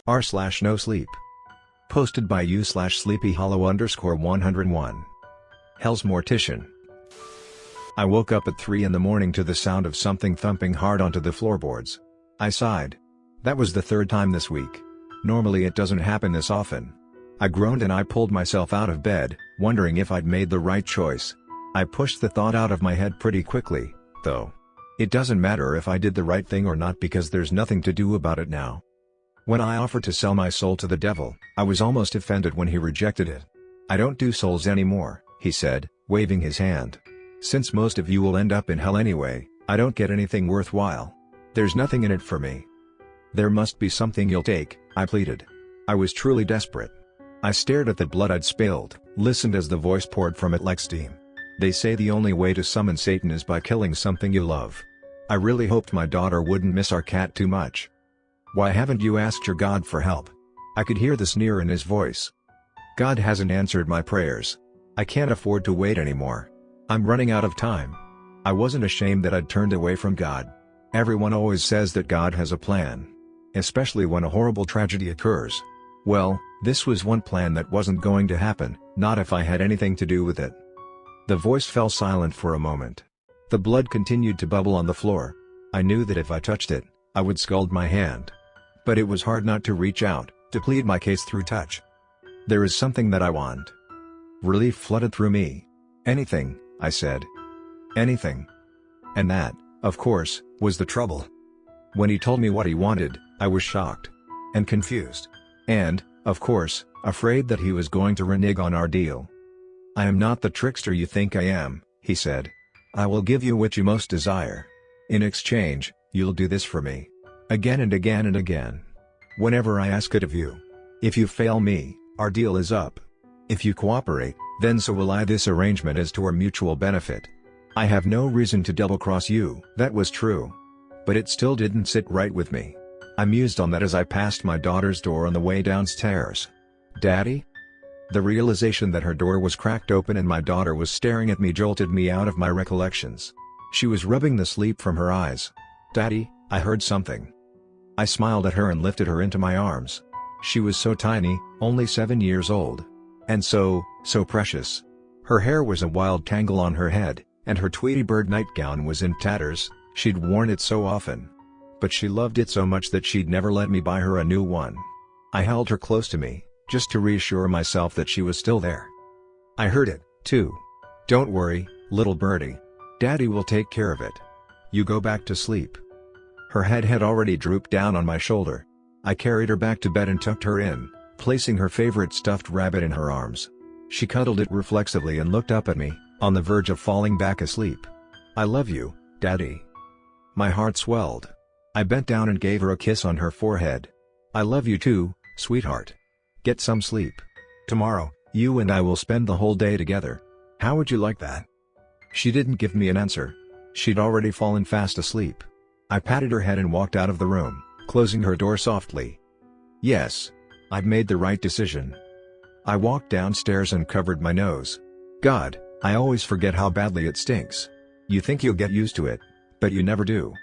r/NoSleep. Posted by u/sleepyhollow_101. Hell's Mortician. I woke up at 3 in the morning to the sound of something thumping hard onto the floorboards. I sighed. That was the third time this week. Normally it doesn't happen this often. I groaned and I pulled myself out of bed, wondering if I'd made the right choice. I pushed the thought out of my head pretty quickly, though. It doesn't matter if I did the right thing or not because there's nothing to do about it now. When I offered to sell my soul to the devil, I was almost offended when he rejected it. "I don't do souls anymore," he said, waving his hand. "Since most of you will end up in hell anyway, I don't get anything worthwhile. There's nothing in it for me." "There must be something you'll take," I pleaded. I was truly desperate. I stared at the blood I'd spilled, listened as the voice poured from it like steam. "They say the only way to summon Satan is by killing something you love." I really hoped my daughter wouldn't miss our cat too much. "Why haven't you asked your God for help?" I could hear the sneer in his voice. "God hasn't answered my prayers. I can't afford to wait anymore. I'm running out of time." I wasn't ashamed that I'd turned away from God. Everyone always says that God has a plan. Especially when a horrible tragedy occurs. Well, this was one plan that wasn't going to happen, not if I had anything to do with it. The voice fell silent for a moment. The blood continued to bubble on the floor. I knew that if I touched it, I would scald my hand. But it was hard not to reach out, to plead my case through touch. "There is something that I want." Relief flooded through me. "Anything," I said. "Anything." And that, of course, was the trouble. When he told me what he wanted, I was shocked. And confused. And, of course, afraid that he was going to renege on our deal. "I am not the trickster you think I am," he said. "I will give you what you most desire. In exchange, you'll do this for me. Again and again and again. Whenever I ask it of you. If you fail me, our deal is up. If you cooperate, then so will I. This arrangement is to our mutual benefit. I have no reason to double-cross you." That was true. But it still didn't sit right with me. I mused on that as I passed my daughter's door on the way downstairs. "Daddy?" The realization that her door was cracked open and my daughter was staring at me jolted me out of my recollections. She was rubbing the sleep from her eyes. "Daddy, I heard something." I smiled at her and lifted her into my arms. She was so tiny, only 7 years old. And so precious. Her hair was a wild tangle on her head, and her Tweety Bird nightgown was in tatters. She'd worn it so often. But she loved it so much that she'd never let me buy her a new one. I held her close to me, just to reassure myself that she was still there. "I heard it, too. Don't worry, little birdie. Daddy will take care of it. You go back to sleep." Her head had already drooped down on my shoulder. I carried her back to bed and tucked her in, placing her favorite stuffed rabbit in her arms. She cuddled it reflexively and looked up at me, on the verge of falling back asleep. "I love you, Daddy." My heart swelled. I bent down and gave her a kiss on her forehead. "I love you too, sweetheart. Get some sleep. Tomorrow, you and I will spend the whole day together. How would you like that?" She didn't give me an answer. She'd already fallen fast asleep. I patted her head and walked out of the room, closing her door softly. Yes. I'd made the right decision. I walked downstairs and covered my nose. God, I always forget how badly it stinks. You think you'll get used to it, but you never do.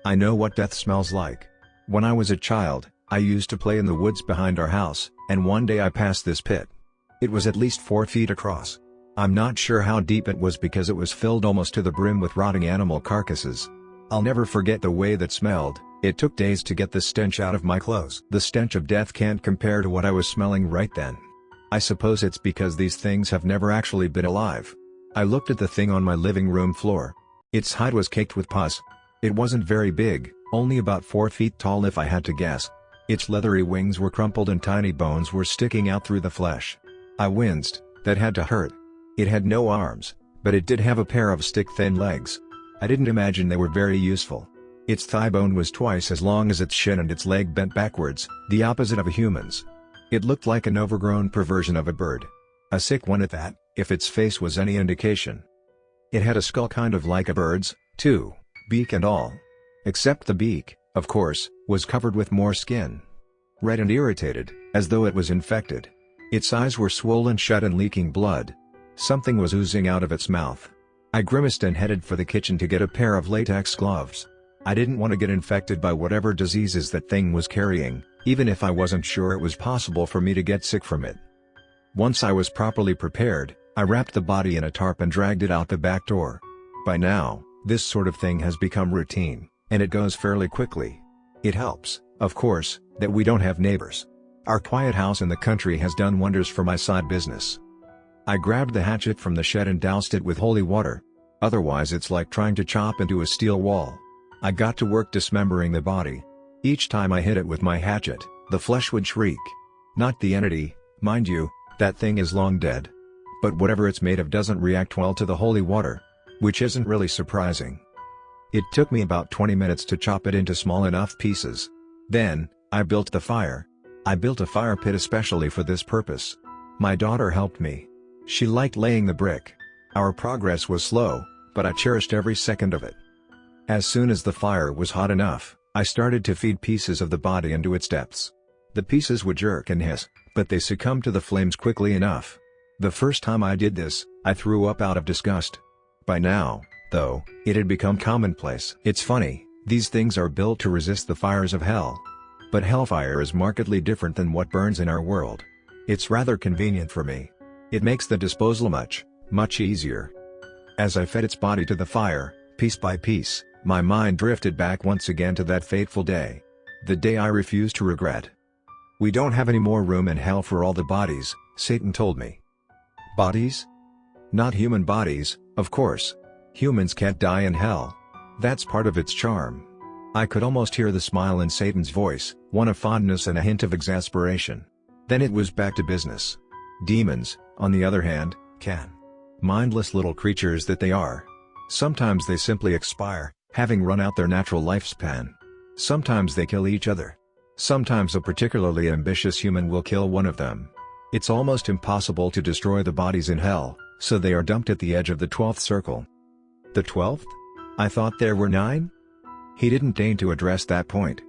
I know what death smells like. When I was a child, I used to play in the woods behind our house, and one day I passed this pit. It was at least 4 feet across. I'm not sure how deep it was because it was filled almost to the brim with rotting animal carcasses. I'll never forget the way that smelled. It took days to get the stench out of my clothes. The stench of death can't compare to what I was smelling right then. I suppose it's because these things have never actually been alive. I looked at the thing on my living room floor. Its hide was caked with pus. It wasn't very big, only about 4 feet tall if I had to guess. Its leathery wings were crumpled and tiny bones were sticking out through the flesh. I winced. That had to hurt. It had no arms, but it did have a pair of stick-thin legs. I didn't imagine they were very useful. Its thigh bone was twice as long as its shin and its leg bent backwards, the opposite of a human's. It looked like an overgrown perversion of a bird. A sick one at that, if its face was any indication. It had a skull kind of like a bird's, too, beak and all. Except the beak, of course, was covered with more skin. Red and irritated, as though it was infected. Its eyes were swollen shut and leaking blood. Something was oozing out of its mouth. I grimaced and headed for the kitchen to get a pair of latex gloves. I didn't want to get infected by whatever diseases that thing was carrying, even if I wasn't sure it was possible for me to get sick from it. Once I was properly prepared, I wrapped the body in a tarp and dragged it out the back door. By now, this sort of thing has become routine, and it goes fairly quickly. It helps, of course, that we don't have neighbors. Our quiet house in the country has done wonders for my side business. I grabbed the hatchet from the shed and doused it with holy water. Otherwise it's like trying to chop into a steel wall. I got to work dismembering the body. Each time I hit it with my hatchet, the flesh would shriek. Not the entity, mind you, that thing is long dead. But whatever it's made of doesn't react well to the holy water. Which isn't really surprising. It took me about 20 minutes to chop it into small enough pieces. Then, I built the fire. I built a fire pit especially for this purpose. My daughter helped me. She liked laying the brick. Our progress was slow, but I cherished every second of it. As soon as the fire was hot enough, I started to feed pieces of the body into its depths. The pieces would jerk and hiss, but they succumbed to the flames quickly enough. The first time I did this, I threw up out of disgust. By now, though, it had become commonplace. It's funny, these things are built to resist the fires of hell. But hellfire is markedly different than what burns in our world. It's rather convenient for me. It makes the disposal much easier. As I fed its body to the fire, piece by piece, my mind drifted back once again to that fateful day. The day I refused to regret. "We don't have any more room in hell for all the bodies," Satan told me. Bodies? Not human bodies, of course. Humans can't die in hell. That's part of its charm. I could almost hear the smile in Satan's voice, one of fondness and a hint of exasperation. Then it was back to business. Demons, on the other hand, can. Mindless little creatures that they are. Sometimes they simply expire, having run out their natural lifespan. Sometimes they kill each other. Sometimes a particularly ambitious human will kill one of them. It's almost impossible to destroy the bodies in hell, so they are dumped at the edge of the 12th circle. The 12th? I thought there were 9? He didn't deign to address that point.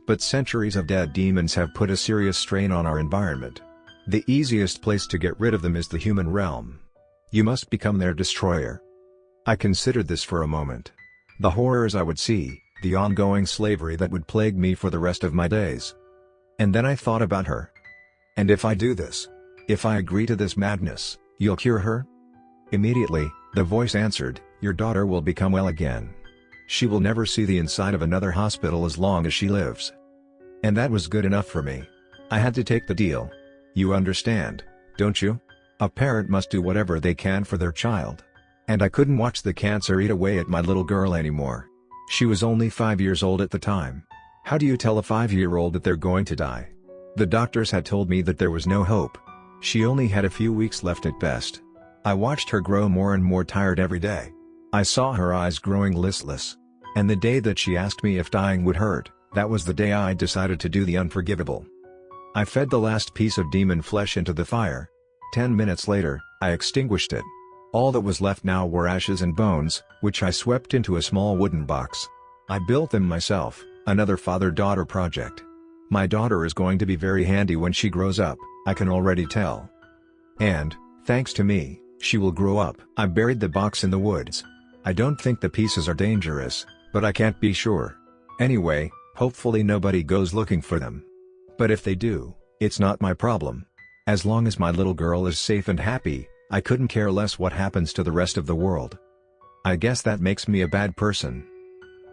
But centuries of dead demons have put a serious strain on our environment. The easiest place to get rid of them is the human realm. You must become their destroyer. I considered this for a moment. The horrors I would see, the ongoing slavery that would plague me for the rest of my days. And then I thought about her. And if I do this? If I agree to this madness, you'll cure her? Immediately, the voice answered, "Your daughter will become well again. She will never see the inside of another hospital as long as she lives." And that was good enough for me. I had to take the deal. You understand, don't you? A parent must do whatever they can for their child. And I couldn't watch the cancer eat away at my little girl anymore. She was only 5 years old at the time. How do you tell a 5-year-old that they're going to die? The doctors had told me that there was no hope. She only had a few weeks left at best. I watched her grow more and more tired every day. I saw her eyes growing listless. And the day that she asked me if dying would hurt, that was the day I decided to do the unforgivable. I fed the last piece of demon flesh into the fire. 10 minutes later, I extinguished it. All that was left now were ashes and bones, which I swept into a small wooden box. I built them myself, another father-daughter project. My daughter is going to be very handy when she grows up, I can already tell. And, thanks to me, she will grow up. I buried the box in the woods. I don't think the pieces are dangerous, but I can't be sure. Anyway, hopefully nobody goes looking for them. But if they do, it's not my problem. As long as my little girl is safe and happy, I couldn't care less what happens to the rest of the world. I guess that makes me a bad person.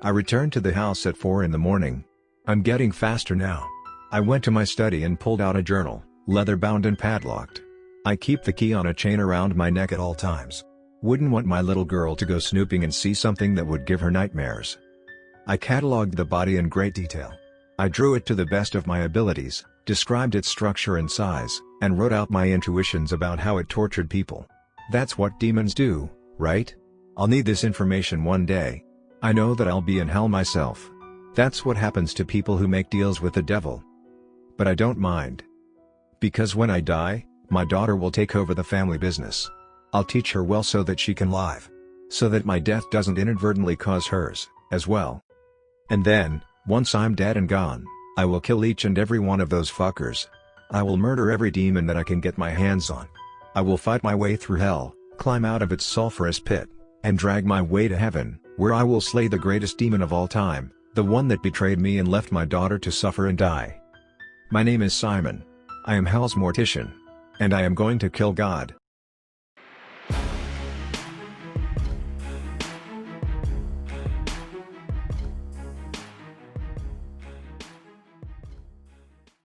I returned to the house at 4 in the morning. I'm getting faster now. I went to my study and pulled out a journal, leather-bound and padlocked. I keep the key on a chain around my neck at all times. Wouldn't want my little girl to go snooping and see something that would give her nightmares. I cataloged the body in great detail. I drew it to the best of my abilities, described its structure and size, and wrote out my intuitions about how it tortured people. That's what demons do, right? I'll need this information one day. I know that I'll be in hell myself. That's what happens to people who make deals with the devil. But I don't mind. Because when I die, my daughter will take over the family business. I'll teach her well so that she can live. So that my death doesn't inadvertently cause hers, as well. And then, once I'm dead and gone, I will kill each and every one of those fuckers. I will murder every demon that I can get my hands on. I will fight my way through hell, climb out of its sulfurous pit, and drag my way to heaven, where I will slay the greatest demon of all time, the one that betrayed me and left my daughter to suffer and die. My name is Simon. I am Hell's Mortician. And I am going to kill God.